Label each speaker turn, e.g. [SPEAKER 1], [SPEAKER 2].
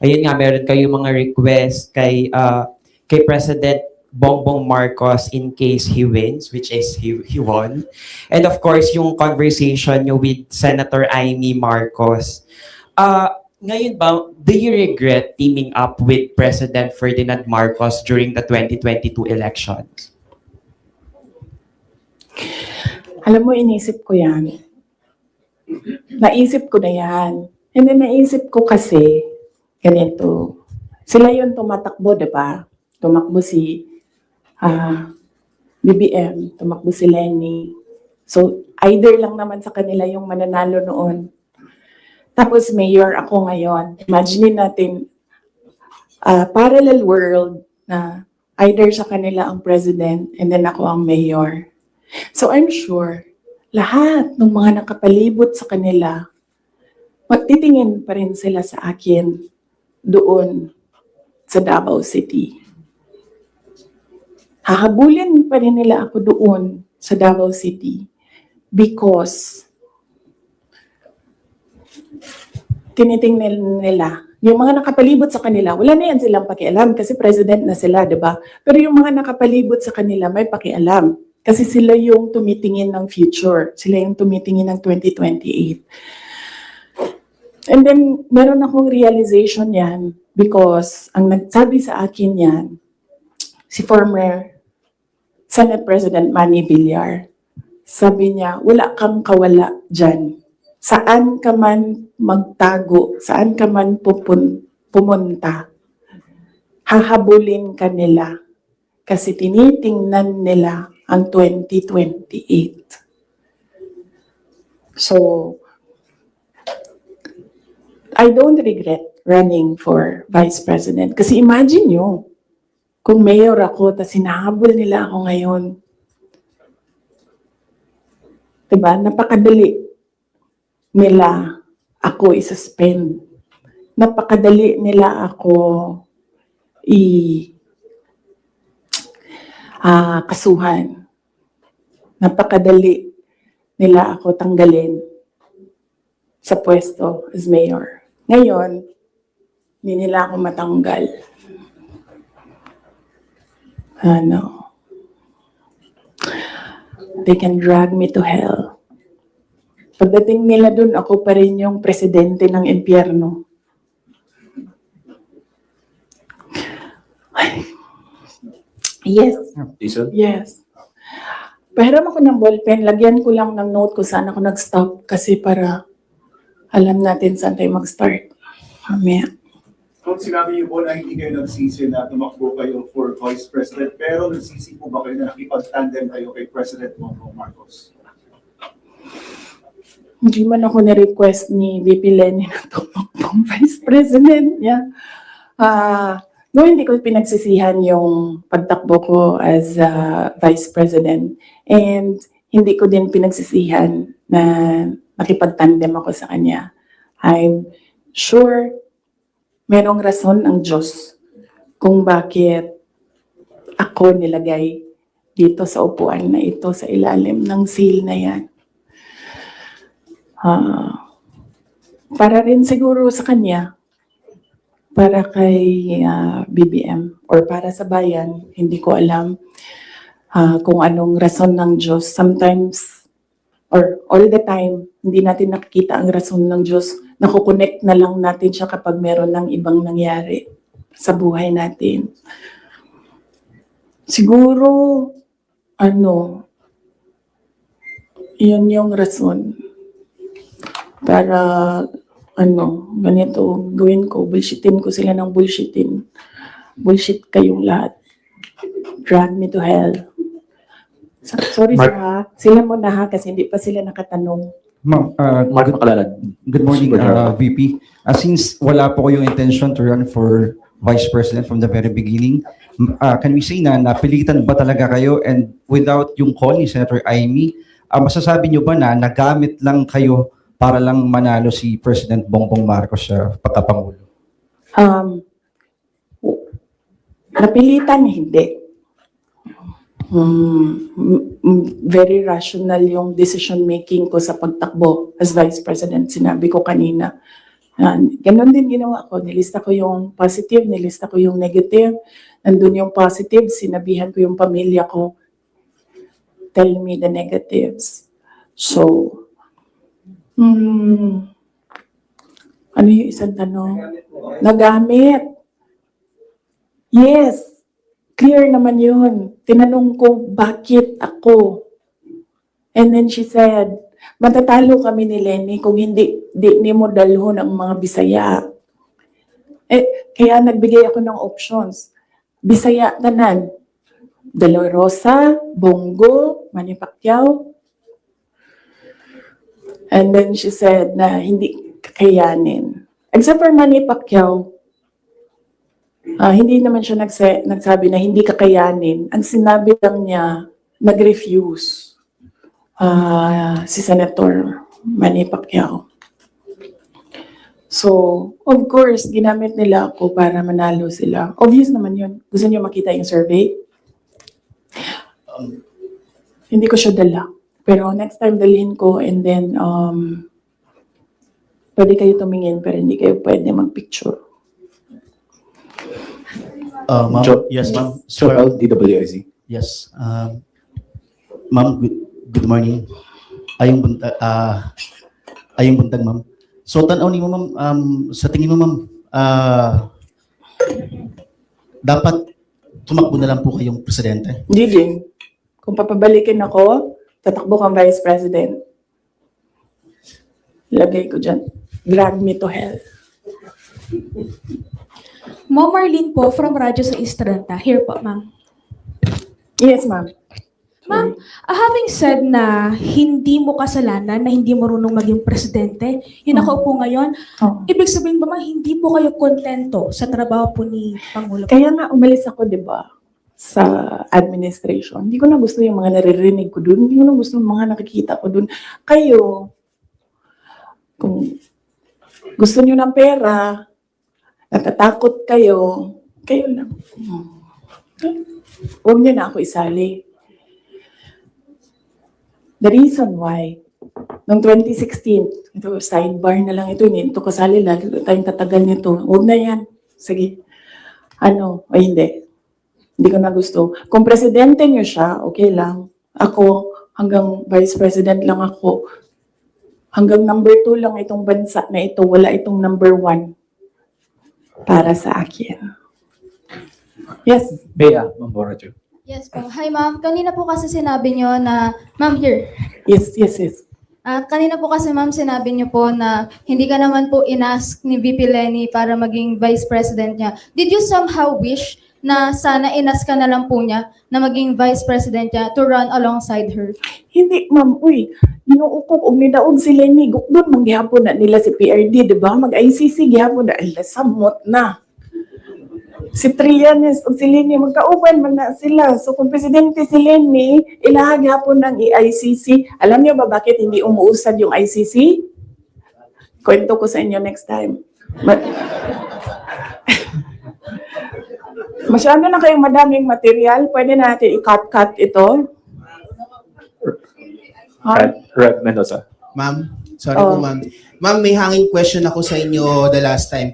[SPEAKER 1] ayun nga, meron kayong mga request kay President Bongbong Marcos in case he wins, which is he won. And of course, yung conversation nyo with Senator Amy Marcos. Ngayon ba, do you regret teaming up with President Ferdinand Marcos during the 2022 elections?
[SPEAKER 2] Alam mo, inisip ko yan. Naisip ko na yan. And then naisip ko kasi, ganito, sila yung tumatakbo, diba? Tumakbo si BBM, tumakbo si Lenny. So, either lang naman sa kanila yung mananalo noon. Tapos mayor ako ngayon. Imagine natin, parallel world na either sa kanila ang president and then ako ang mayor. So I'm sure, lahat ng mga nakapalibot sa kanila, magtitingin pa rin sila sa akin doon sa Davao City. Hahabulin pa rin nila ako doon sa Davao City because tinitingnan nila yung mga nakapalibot sa kanila, wala na yan silang pakialam kasi president na sila, diba? Pero yung mga nakapalibot sa kanila may pakialam kasi sila yung tumitingin ng future, sila yung tumitingin ng 2028. And then, meron akong realization yan because ang nagsabi sa akin yan, si former Senate President Manny Villar, sabi niya, wala kang kawala dyan. Saan ka man magtago, saan ka man pumunta, hahabulin ka nila kasi tinitingnan nila ang 2028. So, I don't regret running for Vice President. Kasi imagine nyo, kung mayor ako, tapos hinahabol nila ako ngayon. Diba? Napakadali nila ako i-suspend. Napakadali nila ako kasuhan. Napakadali nila ako tanggalin sa pwesto as mayor. Ngayon, hindi nila ako matanggal. They can drag me to hell. Pagdating nila dun, ako pa rin yung presidente ng impyerno. Yes. Yes. Pahiram ako ng ballpen, lagyan ko lang ng note kung saan ako nag-stop kasi para alam natin saan tayo mag-start. Mamaya.
[SPEAKER 3] Kung sinabi niyo po na hindi kayo nagsisi na tumakbo kayo for Vice President, pero nagsisi po ba kayo na nakipag-tandem kayo kay President Bongbong Marcos?
[SPEAKER 2] Hindi man ako na-request ni VP Lenny na tumakbong Vice President niya. No, hindi ko pinagsisihan yung pagtakbo ko as Vice President. And hindi ko din pinagsisihan na nakipag-tandem ako sa kanya. I'm sure merong rason ang Diyos kung bakit ako nilagay dito sa upuan na ito sa ilalim ng seal na yan. Para rin siguro sa kanya, para kay BBM or para sa bayan, hindi ko alam kung anong rason ng Diyos. Sometimes, or all the time, hindi natin nakikita ang rason ng Diyos. Nakukonect na lang natin siya kapag meron ng ibang nangyari sa buhay natin. Siguro, yun yung rason. Para, ganito, gawin ko, bullshitin ko sila ng bullshitin. Bullshit kayong lahat. Drag me to hell. Sorry
[SPEAKER 4] Mark,
[SPEAKER 2] sila muna ha, kasi hindi pa sila nakatanong.
[SPEAKER 4] Ma'am,
[SPEAKER 5] Mark Makalalad.
[SPEAKER 4] good morning, VP. Since wala po kayong intention to run for Vice President from the very beginning, can we say na napilitan ba talaga kayo and without yung call ni Senator Amy, masasabi nyo ba na nagamit lang kayo para lang manalo si President Bongbong Marcos sa pagkapangulo?
[SPEAKER 2] Napilitan, hindi. Very rational yung decision making ko sa pagtakbo as Vice President. Sinabi ko kanina, Ganon din ginawa ko. Nilista ko yung positive, nilista ko yung negative. Nandun yung positive, sinabihan ko yung pamilya ko, tell me the negatives. So, ano yung isang tanong? Nagamit. Yes. Clear naman yun. Tinanong ko, bakit ako? And then she said, matatalo kami ni Lenny kung hindi mo dalhon ang mga Bisaya. Kaya nagbigay ako ng options. Bisaya tanan. De La Rosa, Bongo, Manny Pacquiao. And then she said na hindi kakayanin. Except for Manny Pacquiao, hindi naman siya nagsabi na hindi kakayanin. Ang sinabi lang niya, nag-refuse si Senator Manny Pacquiao. So, of course, ginamit nila ako para manalo sila. Obvious naman yun. Gusto niyo makita yung survey? Hindi ko siya dala. Pero next time dalhin ko and then pwede kayo tumingin pero hindi kayo pwede mag-picture.
[SPEAKER 5] Ma'am, yes, ma'am.
[SPEAKER 6] Joel, DWIZ.
[SPEAKER 5] Yes. Ma'am, good morning. Ayong buntag, ma'am. So, tanaw ni mo, ma'am, sa tingin mo, ma'am, dapat tumakbo na lang po kayong presidente?
[SPEAKER 2] Hindi din. Kung papabalikin ako, tatakbo kang Vice President. Lagay ko dyan. Drag me to hell.
[SPEAKER 7] Ma'am Marlene po from Radyo sa Estranta. Here po, ma'am.
[SPEAKER 2] Yes, ma'am.
[SPEAKER 7] Ma'am, having said na hindi mo kasalanan na hindi marunong maging presidente, yung nakaupo ngayon,
[SPEAKER 2] Oh.
[SPEAKER 7] ibig sabihin ba ma'am, hindi po kayo kontento sa trabaho po ni Pangulo?
[SPEAKER 2] Kaya nga umalis ako, di ba, sa administration. Hindi ko na gusto yung mga naririnig ko dun. Hindi ko na gusto yung mga nakikita ko dun. Kayo, kung gusto nyo ng pera, natatakot kayo, kayo lang. Huwag nyo na ako isali. The reason why, noong 2016, ito, sidebar na lang ito, hindi ito kasali, lagi tayong tatagal nito. Huwag na yan. Sige. Ay hindi. Hindi ko na gusto. Kung presidente nyo siya, okay lang. Ako, hanggang vice president lang ako. Hanggang number 2 lang itong bansa na ito. Wala itong number 1 para sa akin. Yes.
[SPEAKER 6] Bea, Mamborajo.
[SPEAKER 8] Yes po. Hi ma'am. Kanina po kasi sinabi nyo na, ma'am here.
[SPEAKER 2] Yes.
[SPEAKER 8] Kanina po kasi ma'am sinabi nyo po na hindi ka naman po inask ni VP Lenny para maging vice president niya. Did you somehow wish na sana inask ka na lang po niya na maging vice president niya to run alongside her?
[SPEAKER 2] Hindi, ma'am. Uy, ginuukok og nidaog si Lenny. Doon, manggihapon na nila si PRD, di ba? Mag-ICC, gihapon na. Samot na. Si Trillanes o si Lenny, magkauban man na sila. So kung presidente si Lenny, ilahag hapon ng ICC. Alam niyo ba bakit hindi umuusad yung ICC? Kwento ko sa inyo next time. Masyado na kayong madaming material. Pwede natin i-cut ito.
[SPEAKER 6] Red Mendoza.
[SPEAKER 9] Ma'am, sorry
[SPEAKER 2] Oh.
[SPEAKER 9] po ma'am. Ma'am, may hanging question ako sa inyo the last time.